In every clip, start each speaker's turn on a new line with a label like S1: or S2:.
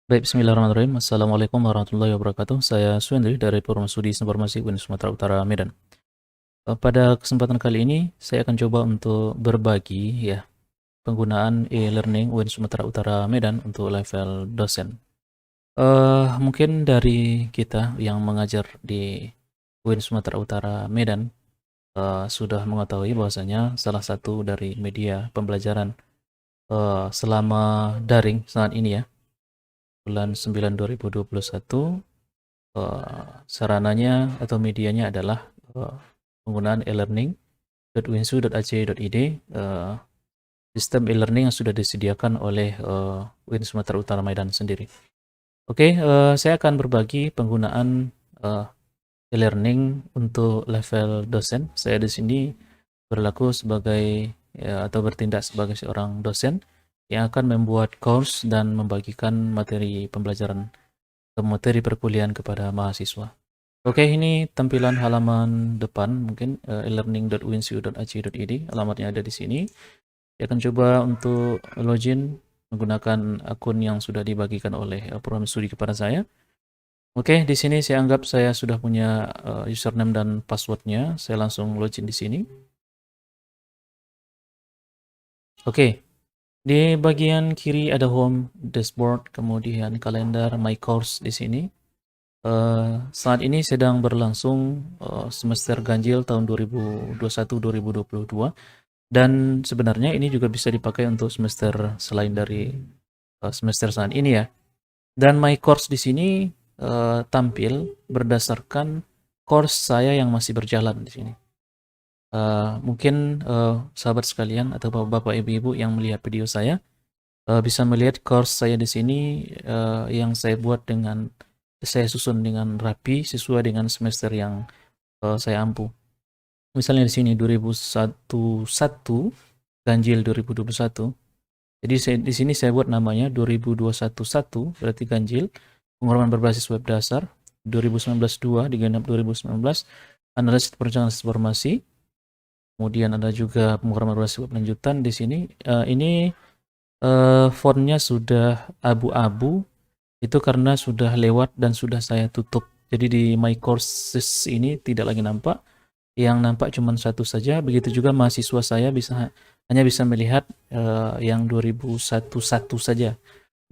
S1: Baik, bismillahirrahmanirrahim. Assalamualaikum warahmatullahi wabarakatuh. Saya Suendri dari Forum Studi Informasi UIN Sumatera Utara, Medan. Pada kesempatan kali ini, saya akan coba untuk berbagi penggunaan e-learning UIN Sumatera Utara, Medan untuk level dosen. Mungkin dari kita yang mengajar di UIN Sumatera Utara, Medan, sudah mengetahui bahwasanya salah satu dari media pembelajaran selama daring saat ini ya, bulan 9 2021, sarananya atau medianya adalah penggunaan e-learning.winsu.ac.id, sistem e-learning yang sudah disediakan oleh UIN Sumatera Utara Medan sendiri. Oke, saya akan berbagi penggunaan e-learning untuk level dosen. Saya di sini berlaku sebagai atau bertindak sebagai seorang dosen yang akan membuat course dan membagikan materi pembelajaran atau materi perkuliahan kepada mahasiswa. Oke, ini tampilan halaman depan, mungkin e-learning.winsu.ac.id, alamatnya ada di sini. Saya akan coba untuk login menggunakan akun yang sudah dibagikan oleh program studi kepada saya. Oke, di sini saya anggap saya sudah punya username dan passwordnya. Saya langsung login di sini. Oke, di bagian kiri ada home, dashboard, kemudian kalender, my course di sini. Saat ini sedang berlangsung semester ganjil tahun 2021-2022, dan sebenarnya ini juga bisa dipakai untuk semester selain dari semester saat ini ya. Dan my course di sini tampil berdasarkan course saya yang masih berjalan di sini. Mungkin sahabat sekalian atau bapak ibu-ibu yang melihat video saya bisa melihat course saya di sini yang saya susun dengan rapi sesuai dengan semester yang saya ampu. Misalnya di sini 2011 ganjil 2021. Jadi di sini saya buat namanya 2021 berarti ganjil, pengorbanan berbasis web dasar. 2019 2 digenap 2019, analisis perencanaan informasi. Kemudian ada juga pengorbanan berbasis web lanjutan di sini. Ini fontnya sudah abu-abu, itu karena sudah lewat dan sudah saya tutup. Jadi di my courses ini tidak lagi nampak, yang nampak cuma satu saja. Begitu juga mahasiswa saya hanya bisa melihat yang 2011 saja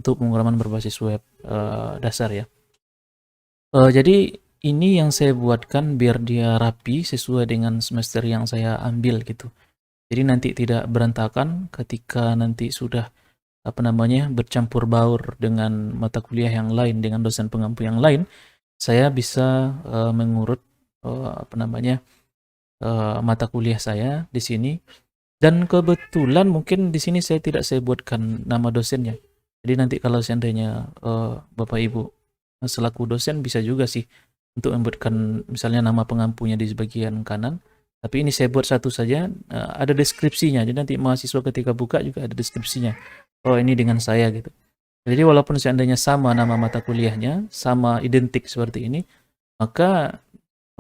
S1: untuk pengalaman berbasis web dasar ya. Jadi ini yang saya buatkan biar dia rapi sesuai dengan semester yang saya ambil gitu. Jadi nanti tidak berantakan ketika nanti sudah bercampur baur dengan mata kuliah yang lain, dengan dosen pengampu yang lain. Saya bisa mengurut mata kuliah saya di sini. Dan kebetulan mungkin di sini saya buatkan nama dosennya. Jadi nanti kalau seandainya Bapak Ibu selaku dosen bisa juga sih untuk membuatkan misalnya nama pengampunya di bagian kanan. Tapi ini saya buat satu saja, ada deskripsinya. Jadi nanti mahasiswa ketika buka juga ada deskripsinya. Oh, ini dengan saya gitu. Jadi walaupun seandainya sama nama mata kuliahnya, sama identik seperti ini, maka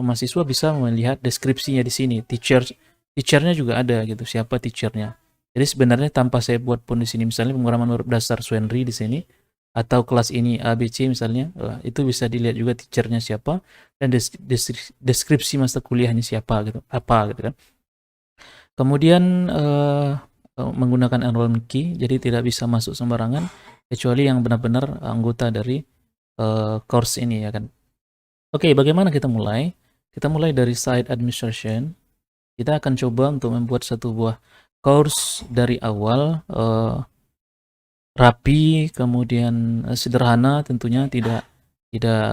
S1: mahasiswa bisa melihat deskripsinya di sini. Teachernya juga ada gitu, siapa teachernya. Jadi sebenarnya tanpa saya buat pun di sini, misalnya pengalaman dasar Swenri di sini, atau kelas ini ABC misalnya, itu bisa dilihat juga teachernya siapa dan deskripsi mata kuliahnya siapa gitu, apa gitu kan. Kemudian menggunakan enrollment key, jadi tidak bisa masuk sembarangan kecuali yang benar-benar anggota dari course ini ya kan. Oke, bagaimana kita mulai? Kita mulai dari site administration. Kita akan coba untuk membuat satu buah course dari awal, rapi, kemudian sederhana, tentunya tidak tidak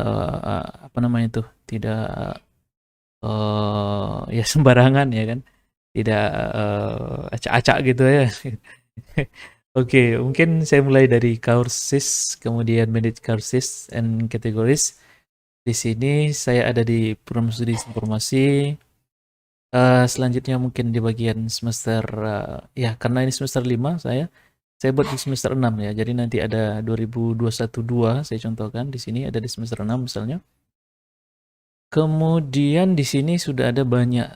S1: tidak ya sembarangan ya kan, tidak acak-acak gitu ya. Oke, mungkin saya mulai dari courses, kemudian manage courses and categories. Di sini saya ada di program studi informasi. Selanjutnya mungkin di bagian semester, ya karena ini semester 5 saya buat di semester 6 ya. Jadi nanti ada 2021-2 saya contohkan di sini ada di semester 6 misalnya. Kemudian di sini sudah ada banyak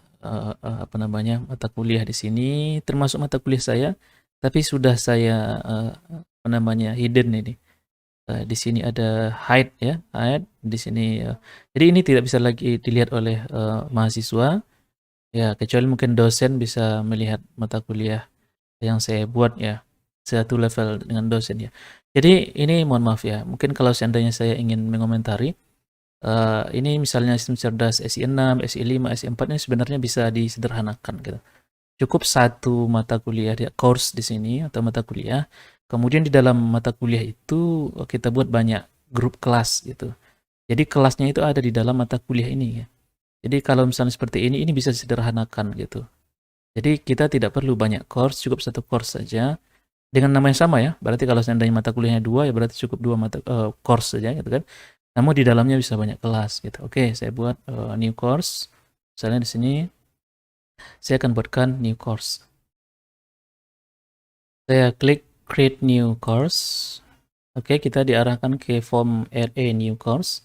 S1: mata kuliah di sini, termasuk mata kuliah saya, tapi sudah saya hidden ini. Di sini ada hide ya, hide di sini. Jadi ini tidak bisa lagi dilihat oleh mahasiswa ya, kecuali mungkin dosen bisa melihat mata kuliah yang saya buat ya, satu level dengan dosen ya. Jadi ini mohon maaf ya, mungkin kalau seandainya saya ingin mengomentari, ini misalnya sistem cerdas SI 6, SI 5, SI 4 ini sebenarnya bisa disederhanakan gitu. Cukup satu mata kuliah course di sini atau mata kuliah. Kemudian di dalam mata kuliah itu kita buat banyak grup kelas gitu. Jadi kelasnya itu ada di dalam mata kuliah ini ya. Jadi kalau misalnya seperti ini bisa disederhanakan gitu. Jadi kita tidak perlu banyak course, cukup satu course saja dengan nama yang sama ya. Berarti kalau seandainya mata kuliahnya dua ya berarti cukup dua mata course saja gitu kan. Namun di dalamnya bisa banyak kelas gitu. Oke, saya buat new course. Misalnya di sini saya akan buatkan new course. Saya klik create new course. Oke, kita diarahkan ke form add a new course.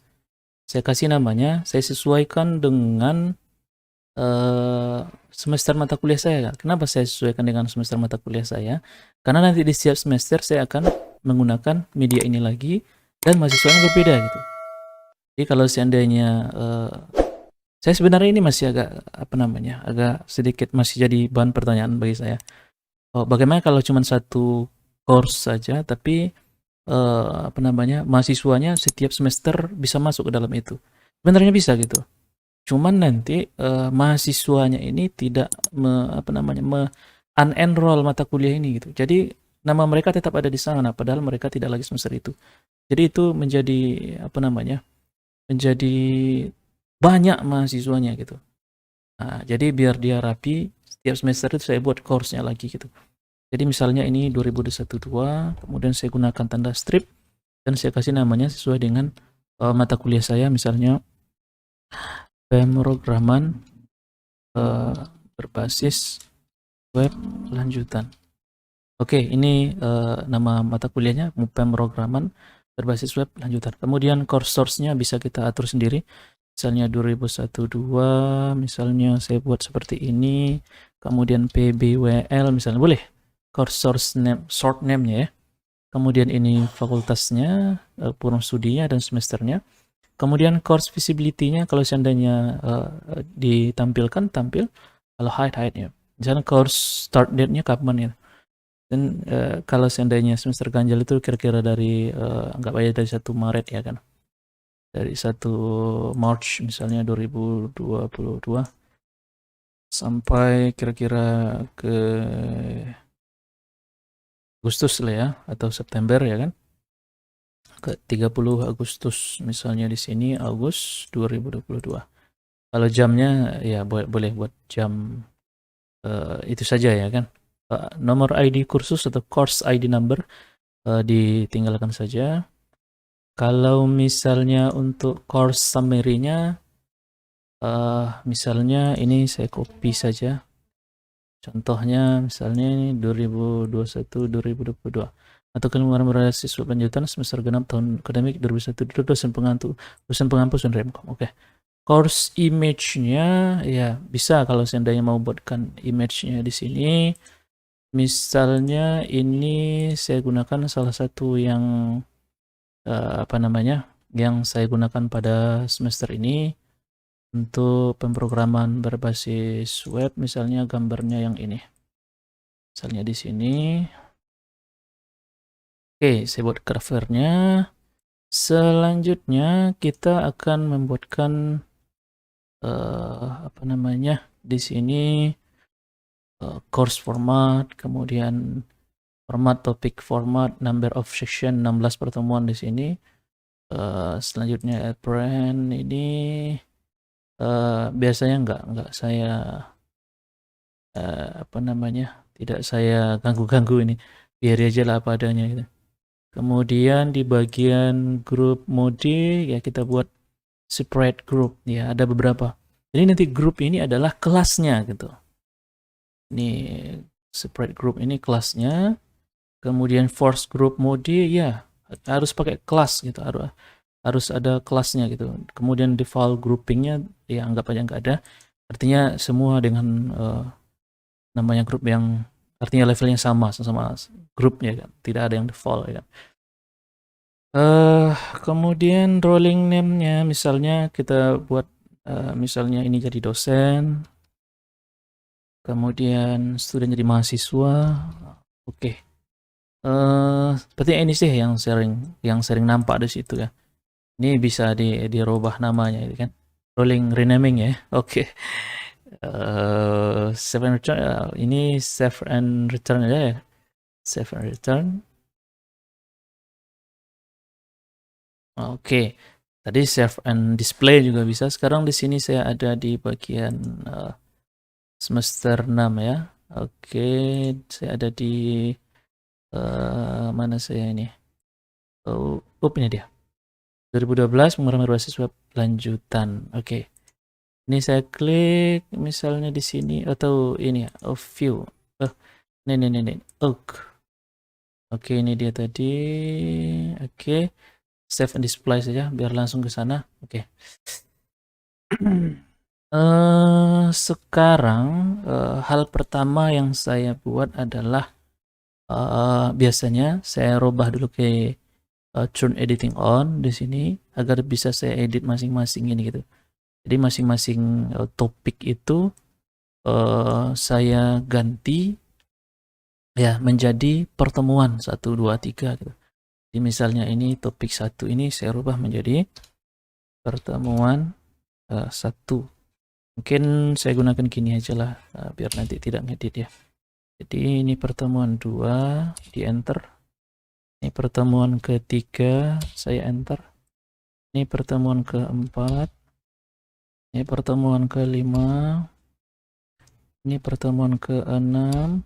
S1: Saya kasih namanya, saya sesuaikan dengan semester mata kuliah saya. Kenapa saya sesuaikan dengan semester mata kuliah saya? Karena nanti di setiap semester saya akan menggunakan media ini lagi dan mahasiswanya berbeda gitu. Jadi kalau seandainya saya sebenarnya ini masih agak sedikit masih jadi bahan pertanyaan bagi saya. Bagaimana kalau cuma satu course saja, tapi mahasiswanya setiap semester bisa masuk ke dalam itu? Sebenarnya bisa gitu. Cuman nanti mahasiswanya ini tidak unenroll mata kuliah ini gitu. Jadi nama mereka tetap ada di sana, padahal mereka tidak lagi semester itu. Jadi itu menjadi menjadi banyak mahasiswanya gitu. Nah, jadi biar dia rapi, setiap semester itu saya buat course-nya lagi gitu. Jadi misalnya ini 2021-2, kemudian saya gunakan tanda strip dan saya kasih namanya sesuai dengan mata kuliah saya, misalnya pemrograman berbasis web lanjutan. Oke, ini nama mata kuliahnya pemrograman berbasis web lanjutan. Kemudian course source-nya bisa kita atur sendiri. Misalnya 2001-2, misalnya saya buat seperti ini. Kemudian PBWL misalnya boleh. Course source name, short name-nya ya. Kemudian ini fakultasnya, program studinya dan semesternya. Kemudian course visibility-nya kalau seandainya ditampilkan, tampil. Kalau hide ya. Misalnya course start date-nya kapan ya. Dan kalau seandainya semester ganjil itu kira-kira dari anggap aja dari 1 Maret ya kan. Dari 1 March misalnya 2022 sampai kira-kira ke Agustus lah ya atau September ya kan. Ke 30 Agustus misalnya di sini Agustus 2022. Kalau jamnya ya boleh buat jam itu saja ya kan. Nomor ID kursus atau course ID number ditinggalkan saja. Kalau misalnya untuk course summary-nya misalnya ini saya copy saja. Contohnya misalnya ini 2021-2022 atau keluaran beasiswa lanjutan semester genap tahun akademik 2001 dosen pengampu Remkom. Oke. Course image-nya ya bisa kalau seandainya mau buatkan image-nya di sini. Misalnya ini saya gunakan salah satu yang yang saya gunakan pada semester ini untuk pemrograman berbasis web, misalnya gambarnya yang ini. Misalnya di sini. Oke, saya buat covernya. Selanjutnya kita akan membuatkan di sini course format, kemudian format, topik format, number of section 16 pertemuan di sini. Selanjutnya brand ini biasanya enggak saya tidak saya ganggu-ganggu ini, biar aja lah apa adanya gitu. Kemudian di bagian grup mode ya kita buat separate group ya, ada beberapa. Jadi nanti grup ini adalah kelasnya gitu. Ini separate group ini kelasnya. Kemudian force group mode ya harus pakai kelas gitu, harus ada kelasnya gitu. Kemudian default groupingnya ya anggap aja nggak ada. Artinya semua dengan namanya grup yang artinya levelnya sama grupnya kan, tidak ada yang default ya kan. Kemudian rolling name-nya misalnya kita buat misalnya ini jadi dosen, kemudian student jadi mahasiswa. Oke. Berarti ini sih yang sering nampak di situ ya. Ini bisa dirubah namanya itu kan. Rolling renaming ya. Oke. Save and return ini save and return aja ya. Save and return. Oke. Tadi save and display juga bisa. Sekarang di sini saya ada di bagian semester 6 ya. Oke, saya ada di mana saya ini? Oh, ini dia. 2012 pengembangan berbasis web lanjutan. Oke. Ini saya klik misalnya di sini atau ini ya, view. Ini. Oke, ini dia tadi. Oke. Save and display saja biar langsung ke sana. Oke. Sekarang hal pertama yang saya buat adalah biasanya saya rubah dulu ke turn editing on di sini agar bisa saya edit masing-masing ini gitu. Jadi masing-masing topik itu saya ganti ya menjadi pertemuan 1 2 3 gitu. Jadi misalnya ini topik 1 ini saya rubah menjadi pertemuan 1. Mungkin saya gunakan gini aja lah biar nanti tidak ngedit ya. Jadi ini pertemuan 2 di enter. Ini pertemuan ketiga saya enter. Ini pertemuan keempat. Ini pertemuan kelima. Ini pertemuan keenam.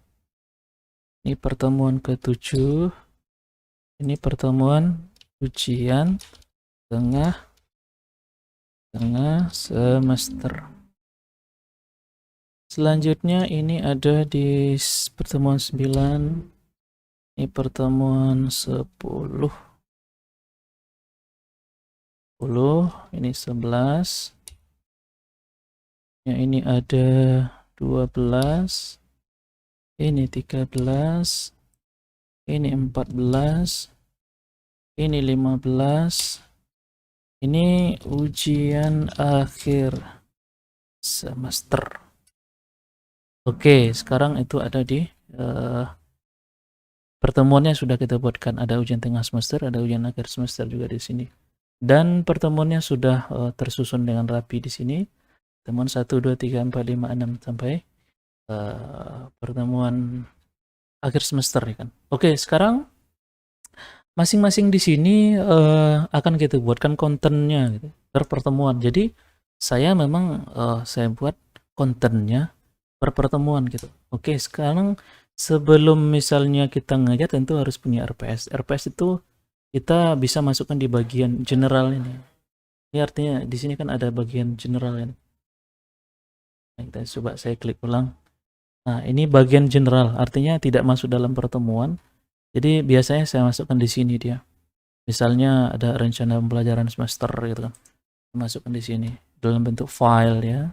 S1: Ini pertemuan ke-7. Ini pertemuan ujian tengah semester. Selanjutnya ini ada di pertemuan 9. Ini pertemuan 10. Ini 11. Ya, ini ada 12. Ini 13. Ini 14. Ini 15. Ini ujian akhir semester. Oke, sekarang itu ada di pertemuannya sudah kita buatkan. Ada ujian tengah semester, ada ujian akhir semester juga di sini. Dan pertemuannya sudah tersusun dengan rapi di sini. Pertemuan 1, 2, 3, 4, 5, 6 sampai pertemuan akhir semester ya kan. Oke, sekarang masing-masing di sini akan kita buatkan kontennya gitu, per pertemuan. Jadi saya memang saya buat kontennya per pertemuan gitu. Oke, sekarang sebelum misalnya kita ngajar tentu harus punya RPS. RPS itu kita bisa masukkan di bagian general ini. Ini artinya di sini kan ada bagian general ini. Nah, kita coba saya klik ulang. Nah, ini bagian general, artinya tidak masuk dalam pertemuan. Jadi biasanya saya masukkan di sini dia. Misalnya ada rencana pembelajaran semester gitu kan. Masukkan di sini dalam bentuk file ya.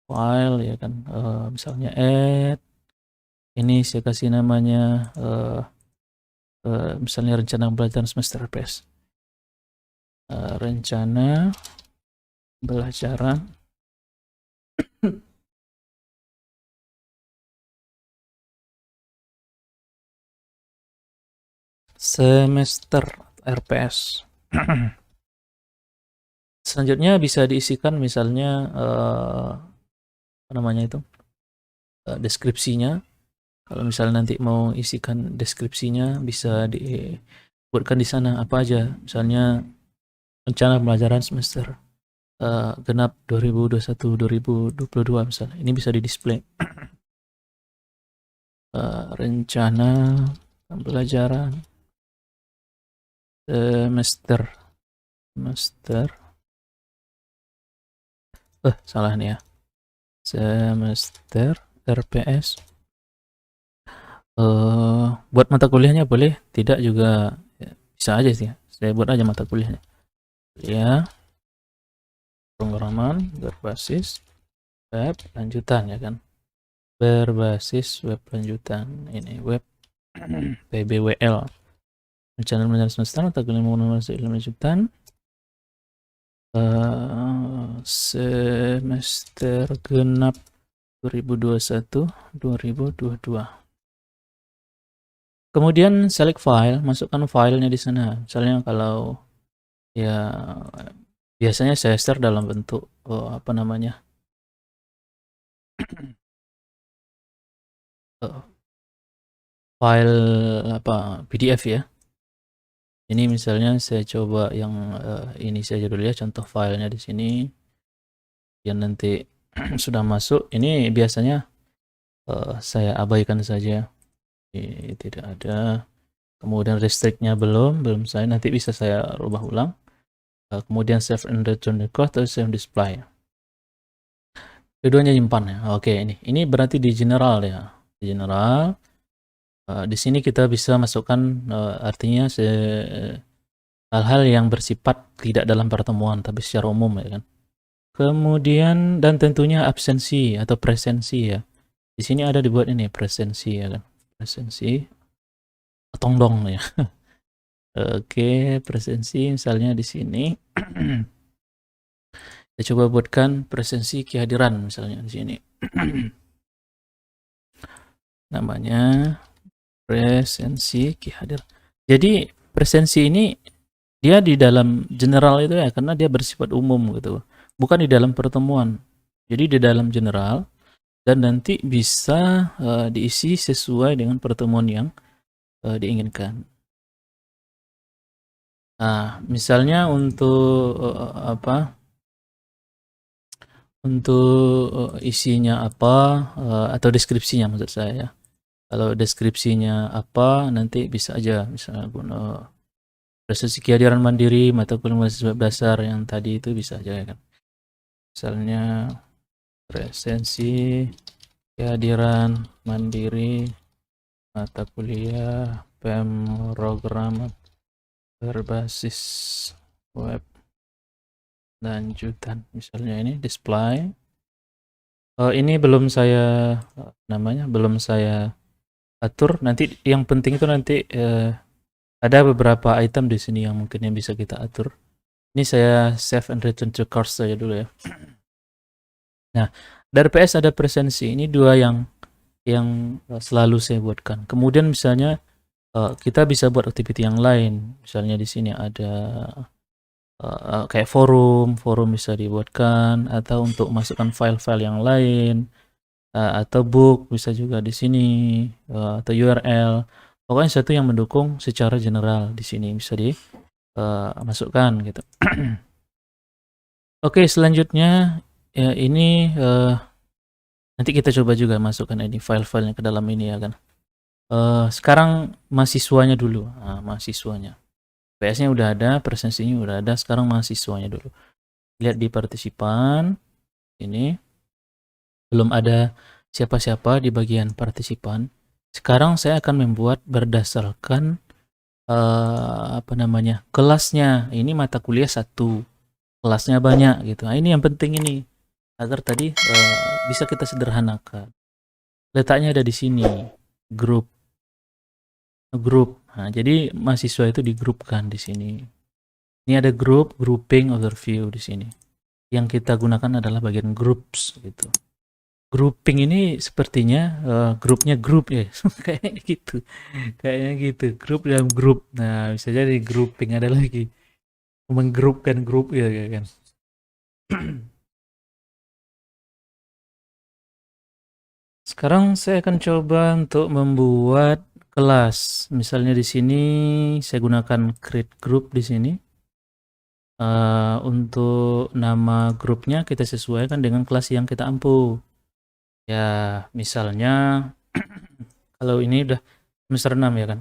S1: File ya kan. Misalnya add. Ini saya kasih namanya misalnya rencana pembelajaran semester RPS. Rencana pembelajaran semester RPS. Selanjutnya bisa diisikan misalnya apa namanya itu deskripsinya. Kalau misalnya nanti mau isikan deskripsinya bisa dibuatkan di sana apa aja. Misalnya rencana pembelajaran semester genap 2021-2022 misalnya. Ini bisa di display. Rencana pembelajaran semester salah nih ya. Semester RPS. Buat mata kuliahnya boleh, tidak juga ya, bisa aja sih. Saya buat aja mata kuliahnya. Ya, pemrograman berbasis web lanjutan ya kan. Berbasis web lanjutan. Ini web PBWL. rencana belajar semester atau ilmu masuk ilmu lanjutan semester genap 2021-2022. Kemudian select file, masukkan filenya di sana. Misalnya kalau ya biasanya semester dalam bentuk apa namanya file apa PDF ya. Ini misalnya saya coba yang ini saja dulu ya, contoh filenya di sini. Yang nanti sudah masuk, ini biasanya saya abaikan saja. Ini tidak ada. Kemudian restrictnya belum saya, nanti bisa saya rubah ulang. Kemudian save and return record atau save display. Keduanya nyimpan ya. Oke, ini berarti di general ya. Di general. Di sini kita bisa masukkan artinya hal-hal yang bersifat tidak dalam pertemuan tapi secara umum ya kan. Kemudian dan tentunya absensi atau presensi ya. Di sini ada dibuat ini presensi ya kan. Presensi tongdong ya. Oke, presensi misalnya di sini. Kita coba buatkan presensi kehadiran misalnya di sini. Namanya presensi kehadiran. Jadi presensi ini dia di dalam general itu ya, karena dia bersifat umum gitu, bukan di dalam pertemuan. Jadi di dalam general dan nanti bisa diisi sesuai dengan pertemuan yang diinginkan. Nah, misalnya untuk apa? Untuk isinya apa atau deskripsinya maksud saya. Kalau deskripsinya apa nanti bisa aja misalnya presensi kehadiran mandiri mata kuliah mahasiswa dasar yang tadi itu bisa aja ya kan. Misalnya presensi kehadiran mandiri mata kuliah pemrograman berbasis web lanjutan. Misalnya ini display. Ini belum saya belum saya atur. Nanti yang penting itu nanti ada beberapa item di sini yang mungkin yang bisa kita atur. Ini saya save and return to course saja dulu ya. Nah, dari PS ada presensi. Ini dua yang selalu saya buatkan. Kemudian misalnya kita bisa buat activity yang lain. Misalnya di sini ada kayak forum bisa dibuatkan, atau untuk masukkan file-file yang lain, atau book bisa juga di sini, atau URL. Pokoknya satu yang mendukung secara general di sini bisa dimasukkan gitu. Oke, selanjutnya ya ini nanti kita coba juga masukkan ini file-filenya ke dalam ini ya kan. Sekarang mahasiswanya dulu. Nah, mahasiswanya. PS-nya udah ada, presensinya udah ada, sekarang mahasiswanya dulu. Lihat di partisipan. Ini belum ada siapa-siapa di bagian partisipan. Sekarang saya akan membuat berdasarkan apa namanya? Kelasnya. Ini mata kuliah 1. Kelasnya banyak gitu. Nah, ini yang penting ini. Agar tadi bisa kita sederhanakan. Letaknya ada di sini. Grup. Nah, jadi mahasiswa itu digrupkan di sini. Ini ada grup, grouping, overview di sini. Yang kita gunakan adalah bagian groups gitu. Grouping ini sepertinya grupnya grup ya. Kayaknya gitu. Kayaknya gitu. Grup dalam grup. Nah, bisa jadi grouping ada lagi. Menggrupkan grup ya kan. Sekarang saya akan coba untuk membuat kelas. Misalnya di sini saya gunakan create group di sini. Untuk nama grupnya kita sesuaikan dengan kelas yang kita ampu. Ya, misalnya kalau ini udah semester 6 ya kan.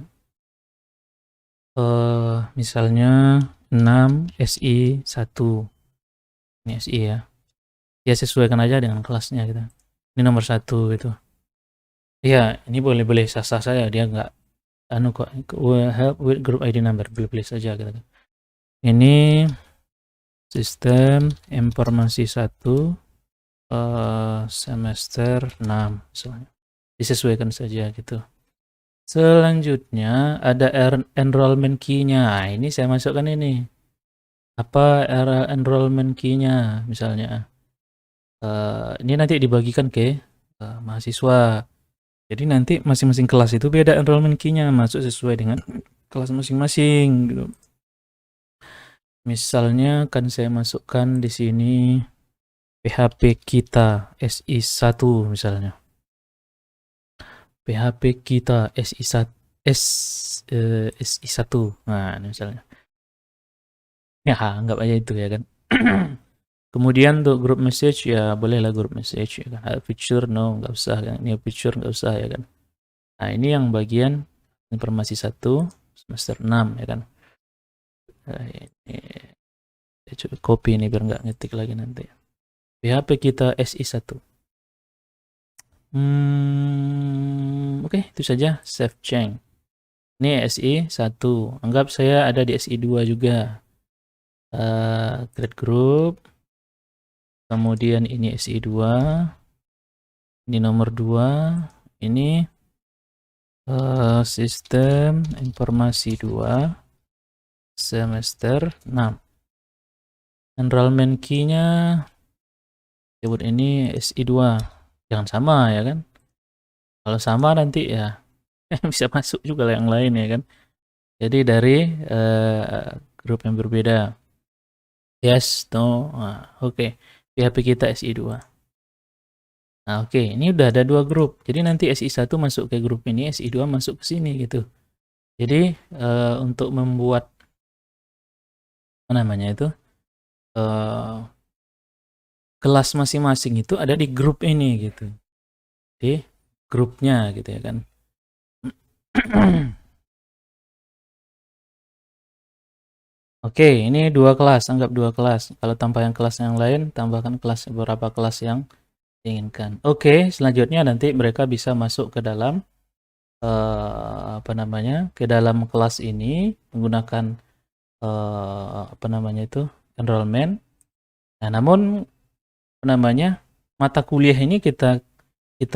S1: Misalnya 6 SI 1. Ini SI ya. Ya sesuaikan aja dengan kelasnya gitu. Ini nomor 1 gitu. Ya, ini boleh-boleh sah-sah saya, dia nggak kok help with group ID number, boleh-boleh saja gitu. Ini sistem informasi 1 semester 6 misalnya. Disesuaikan saja gitu. Selanjutnya ada enrollment key-nya. Nah, ini saya masukkan ini. Apa enrollment key-nya misalnya. Ini nanti dibagikan ke mahasiswa. Jadi nanti masing-masing kelas itu beda enrollment key-nya, masuk sesuai dengan kelas masing-masing gitu. Misalnya kan saya masukkan di sini PHP kita SI1 misalnya. PHP kita SI1 SI1. Nah, ini misalnya. Ya, anggap aja itu ya kan. Kemudian untuk group message ya bolehlah group message ya kan. Feature no, nggak usah kan. Ini feature nggak usah ya kan. Nah, ini yang bagian informasi 1 semester 6 ya kan. Nah, ini saya coba copy ini biar nggak ngetik lagi nanti. PHP kita SI1. Oke, itu saja save change. Ini SI1. Anggap saya ada di SI2 juga. Create group. Kemudian ini SI2. Ini nomor 2. Ini sistem informasi 2 semester 6. Enrollment key-nya sebut ini SI2. Jangan sama ya kan. Kalau sama nanti ya bisa masuk juga yang lain ya kan. Jadi dari grup yang berbeda. Yes, no. Oke. PHP kita SI2. Nah, oke, ini udah ada 2 grup. Jadi nanti SI1 masuk ke grup ini, SI2 masuk ke sini gitu. Jadi untuk membuat apa namanya itu? Kelas masing-masing itu ada di grup ini gitu. Di grupnya gitu ya kan. Oke, ini 2 kelas, anggap 2 kelas. Kalau tambahkan kelas yang lain, tambahkan kelas beberapa kelas yang diinginkan. Oke, selanjutnya nanti mereka bisa masuk ke dalam apa namanya? Ke dalam kelas ini menggunakan apa namanya itu? Enrollment. Nah, namun apa namanya? Mata kuliah ini kita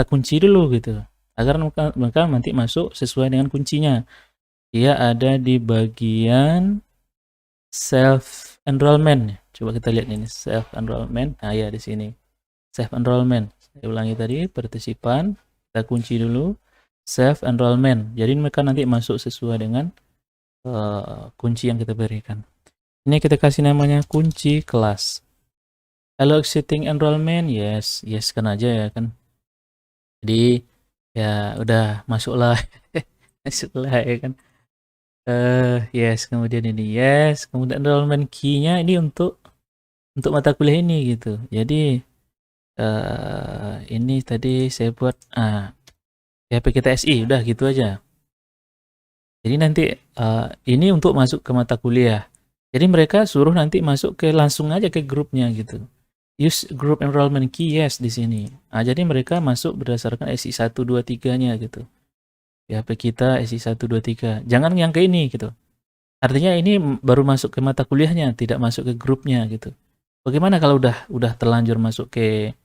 S1: kunci dulu gitu. Agar mereka nanti masuk sesuai dengan kuncinya. Dia ada di bagian self enrollment. Coba kita lihat ini self enrollment. Nah, ya di sini. Self enrollment. Saya ulangi tadi partisipan. Kita kunci dulu self enrollment. Jadi mereka nanti masuk sesuai dengan kunci yang kita berikan. Ini kita kasih namanya kunci kelas. Hello existing enrollment. Yes, yes kan aja ya kan. Jadi ya udah masuklah. Masuklah ya kan. Yes, kemudian ini yes, kemudian enrollment key-nya ini untuk mata kuliah ini gitu. Jadi ini tadi saya buat PHP kita SI udah gitu aja. Jadi nanti ini untuk masuk ke mata kuliah. Jadi mereka suruh nanti masuk ke langsung aja ke grupnya gitu. Use group enrollment key yes di sini. Jadi mereka masuk berdasarkan SI 1 2 3-nya gitu. PHP kita SI 1 2 3. Jangan yang ke ini gitu. Artinya ini baru masuk ke mata kuliahnya, tidak masuk ke grupnya gitu. Bagaimana kalau udah terlanjur masuk ke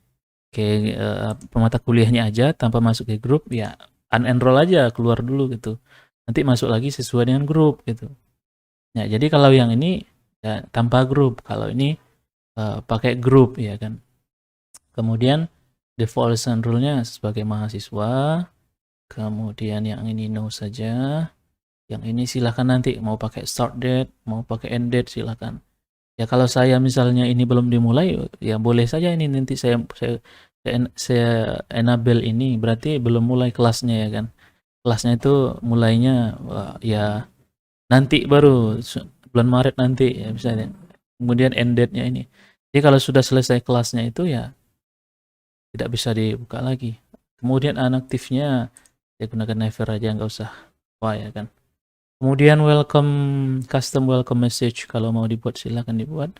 S1: mata kuliahnya aja tanpa masuk ke grup, ya unenroll aja, keluar dulu gitu. Nanti masuk lagi sesuai dengan grup gitu. Ya, jadi kalau yang ini ya tanpa grup, kalau ini pakai grup ya kan. Kemudian default rule-nya sebagai mahasiswa. Kemudian yang ini no saja. Yang ini silahkan nanti mau pakai start date, mau pakai end date silahkan. Ya kalau saya misalnya ini belum dimulai, ya boleh saja ini nanti saya enable ini, berarti belum mulai kelasnya ya kan. Kelasnya itu mulainya ya nanti baru bulan Maret nanti ya misalnya. Kemudian end date-nya ini. Jadi kalau sudah selesai kelasnya itu ya tidak bisa dibuka lagi. Kemudian unaktifnya ya gunakan never aja, nggak usah wah ya kan. Kemudian custom welcome message kalau mau dibuat silahkan dibuat.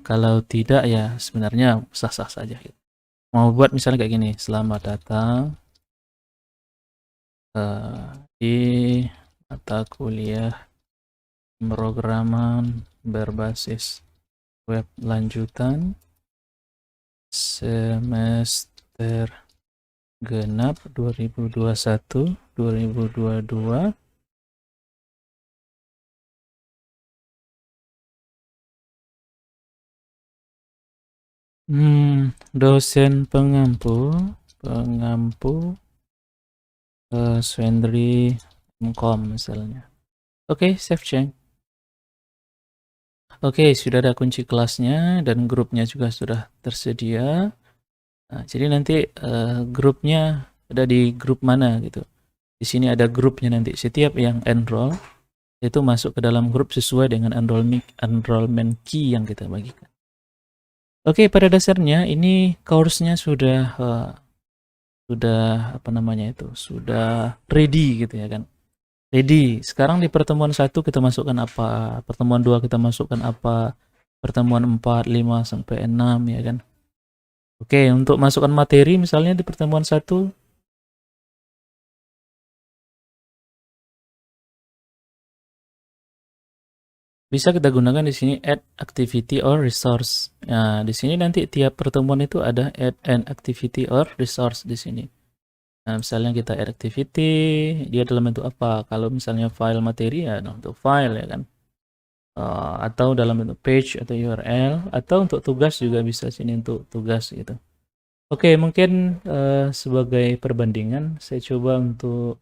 S1: Kalau tidak ya sebenarnya sah-sah saja. Mau buat misalnya kayak gini, selamat datang di mata kuliah pemrograman berbasis web lanjutan semester genap 2021 2022. Dosen pengampu Swendri Mkom misalnya. Oke, save change. Oke, sudah ada kunci kelasnya dan grupnya juga sudah tersedia. Nah, jadi nanti grupnya ada di grup mana gitu. Di sini ada grupnya nanti. Setiap yang enroll itu masuk ke dalam grup sesuai dengan enrollment key yang kita bagikan. Oke, pada dasarnya ini course-nya sudah apa namanya itu? Sudah ready gitu ya kan. Ready. Sekarang di pertemuan 1 kita masukkan apa? Pertemuan 2 kita masukkan apa? Pertemuan 4, 5 sampai 6 ya kan. Oke, untuk masukkan materi misalnya di pertemuan 1 bisa kita gunakan di sini add activity or resource. Nah, di sini nanti tiap pertemuan itu ada add an activity or resource di sini. Nah, misalnya kita add activity, dia dalam bentuk apa? Kalau misalnya file materi ya untuk file ya kan. Atau dalam bentuk page atau URL, atau untuk tugas juga bisa sini untuk tugas gitu. Oke, mungkin sebagai perbandingan saya coba untuk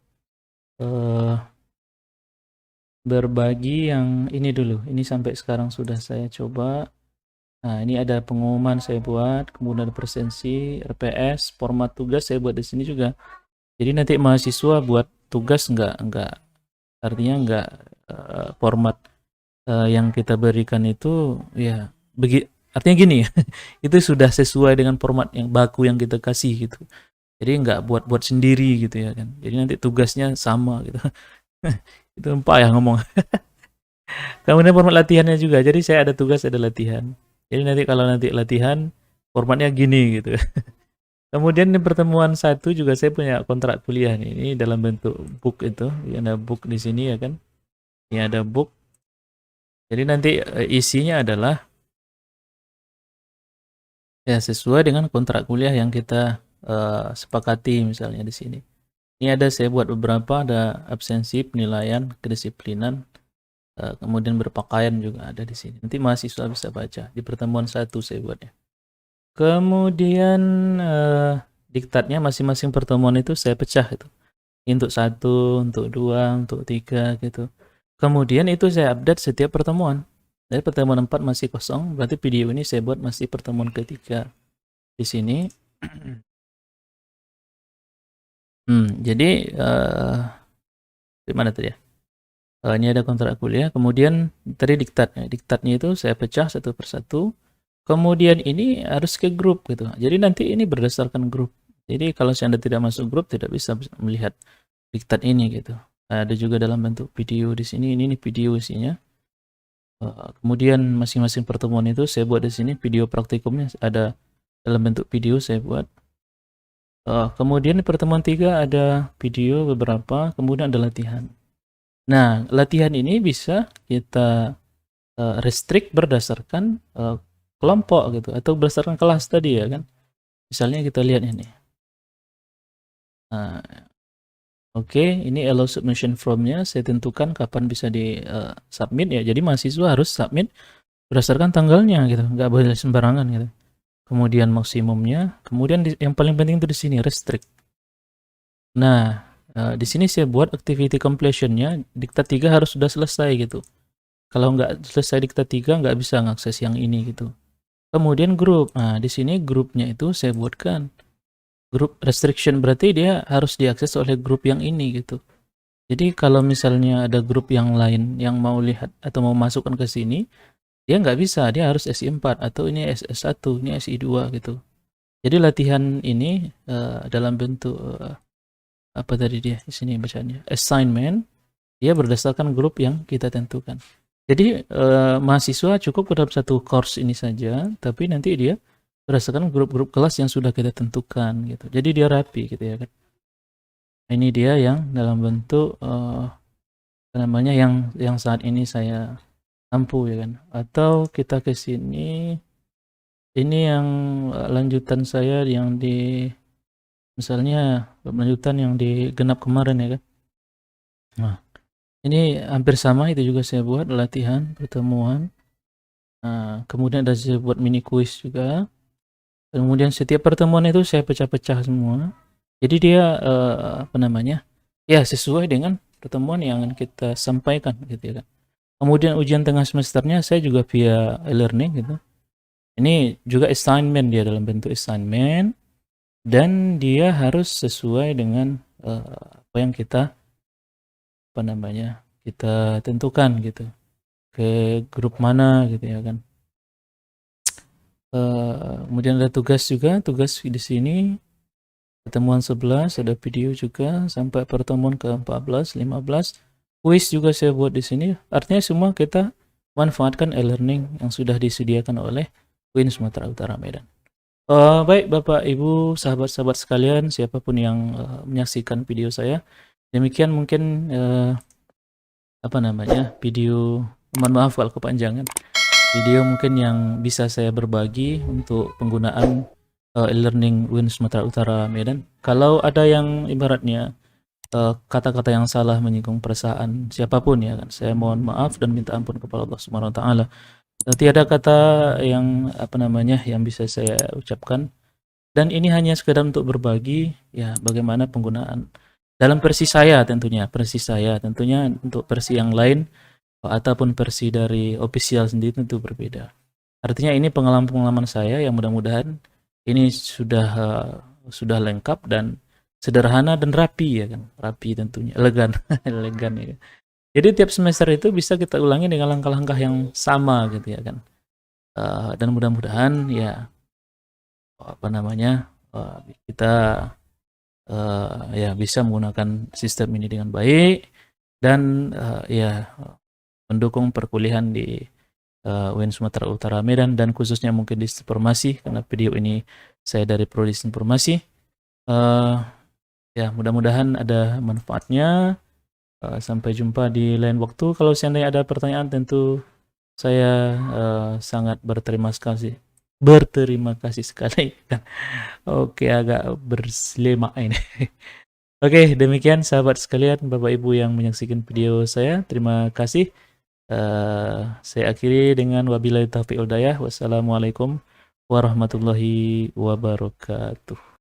S1: berbagi yang ini dulu. Ini sampai sekarang sudah saya coba. Nah, ini ada pengumuman saya buat, kemudian presensi, RPS, format tugas saya buat di sini juga. Jadi nanti mahasiswa buat tugas enggak artinya enggak format yang kita berikan itu ya artinya gini ya. Itu sudah sesuai dengan format yang baku yang kita kasih gitu. Jadi enggak buat-buat sendiri gitu ya kan. Jadi nanti tugasnya sama gitu. Itu Pak ya ngomong. Kemudian format latihannya juga. Jadi saya ada tugas, ada latihan. Jadi nanti kalau nanti latihan formatnya gini gitu. Kemudian di pertemuan 1 juga saya punya kontrak kuliah nih. Ini dalam bentuk book itu. Ini ada book di sini ya kan. Ini ada book. Jadi nanti isinya adalah ya sesuai dengan kontrak kuliah yang kita sepakati misalnya di sini. Ini ada saya buat beberapa, ada absensi, penilaian, kedisiplinan, kemudian berpakaian juga ada di sini. Nanti mahasiswa bisa baca di pertemuan 1 saya buatnya. Kemudian diktatnya masing-masing pertemuan itu saya pecah itu. Untuk 1, untuk 2, untuk 3 gitu. Kemudian itu saya update setiap pertemuan. Dari pertemuan 4 masih kosong, berarti video ini saya buat masih pertemuan ketiga. Di sini jadi di mana tadi ya? Ini ada kontrak kuliah, kemudian tadi diktatnya. Diktatnya itu saya pecah satu persatu. Kemudian ini harus ke grup gitu. Jadi nanti ini berdasarkan grup. Jadi kalau Anda tidak masuk grup tidak bisa melihat diktat ini gitu. Ada juga dalam bentuk video di sini. Ini video isinya. Kemudian masing-masing pertemuan itu saya buat di sini video praktikumnya ada dalam bentuk video saya buat. Kemudian di pertemuan 3 ada video beberapa, kemudian ada latihan. Nah, latihan ini bisa kita restrict berdasarkan kelompok gitu atau berdasarkan kelas tadi ya kan. Misalnya kita lihat ini. Nah, oke, ini allow submission from-nya saya tentukan kapan bisa di submit ya. Jadi mahasiswa harus submit berdasarkan tanggalnya gitu, nggak boleh sembarangan gitu. Kemudian maksimumnya, kemudian yang paling penting itu di sini restrict. Nah, di sini saya buat activity completion-nya diktat 3 harus sudah selesai gitu. Kalau nggak selesai diktat 3 nggak bisa ngakses yang ini gitu. Kemudian grup. Nah, di sini grupnya itu saya buatkan grup restriction, berarti dia harus diakses oleh grup yang ini gitu. Jadi kalau misalnya ada grup yang lain yang mau lihat atau mau masukkan ke sini, dia nggak bisa, dia harus SI4 atau ini SS1, ini SI2 gitu. Jadi latihan ini dalam bentuk apa tadi dia di sini bacanya assignment, dia berdasarkan grup yang kita tentukan. Jadi mahasiswa cukup dalam satu course ini saja, tapi nanti dia berdasarkan grup-grup kelas yang sudah kita tentukan gitu. Jadi dia rapi gitu ya kan. Ini dia yang dalam bentuk apa namanya yang saat ini saya ampu ya kan. Atau kita ke sini, ini yang lanjutan saya yang di Misalnya lanjutan yang di genap kemarin ya kan. Nah, ini hampir sama, itu juga saya buat latihan pertemuan. Nah, kemudian ada saya buat mini quiz juga. Kemudian setiap pertemuan itu saya pecah-pecah semua. Jadi dia apa namanya? Ya, sesuai dengan pertemuan yang akan kita sampaikan gitu ya kan. Kemudian ujian tengah semesternya saya juga via e-learning gitu. Ini juga assignment, dia dalam bentuk assignment, dan dia harus sesuai dengan apa yang kita apa namanya? Kita tentukan gitu. Ke grup mana gitu ya kan. Kemudian ada tugas juga, tugas di sini pertemuan 11 ada video juga sampai pertemuan ke-14, 15. Quiz juga saya buat di sini. Artinya semua kita manfaatkan e-learning yang sudah disediakan oleh UIN Sumatera Utara Medan. Baik Bapak Ibu, sahabat-sahabat sekalian, siapapun yang menyaksikan video saya, demikian mungkin apa namanya video. Mohon maaf kalau kepanjangan. Video mungkin yang bisa saya berbagi untuk penggunaan e-learning UIN Sumatera Utara Medan. Kalau ada yang ibaratnya kata-kata yang salah menyinggung perasaan siapapun ya kan, saya mohon maaf dan minta ampun kepada Allah Subhanahu wa taala. Tiada kata yang apa namanya yang bisa saya ucapkan, dan ini hanya sekedar untuk berbagi ya bagaimana penggunaan dalam versi saya tentunya untuk versi yang lain ataupun versi dari official sendiri tentu berbeda. Artinya ini pengalaman-pengalaman saya yang mudah-mudahan ini sudah lengkap dan sederhana dan rapi ya kan. Rapi tentunya, elegan, elegan ya. Jadi tiap semester itu bisa kita ulangi dengan langkah-langkah yang sama gitu ya kan. Dan mudah-mudahan ya apa namanya kita ya bisa menggunakan sistem ini dengan baik dan ya mendukung perkuliahan di UIN Sumatera Utara Medan, dan khususnya mungkin di informasi karena video ini saya dari Prodi Informasi. Ya mudah-mudahan ada manfaatnya. Sampai jumpa di lain waktu. Kalau seandainya ada pertanyaan tentu saya sangat berterima kasih sekali. Oke, agak berselema ini. Oke, demikian sahabat sekalian, Bapak Ibu yang menyaksikan video saya. Terima kasih. Saya akhiri dengan wabillahi taufiq wal hidayah. Wassalamualaikum warahmatullahi wabarakatuh.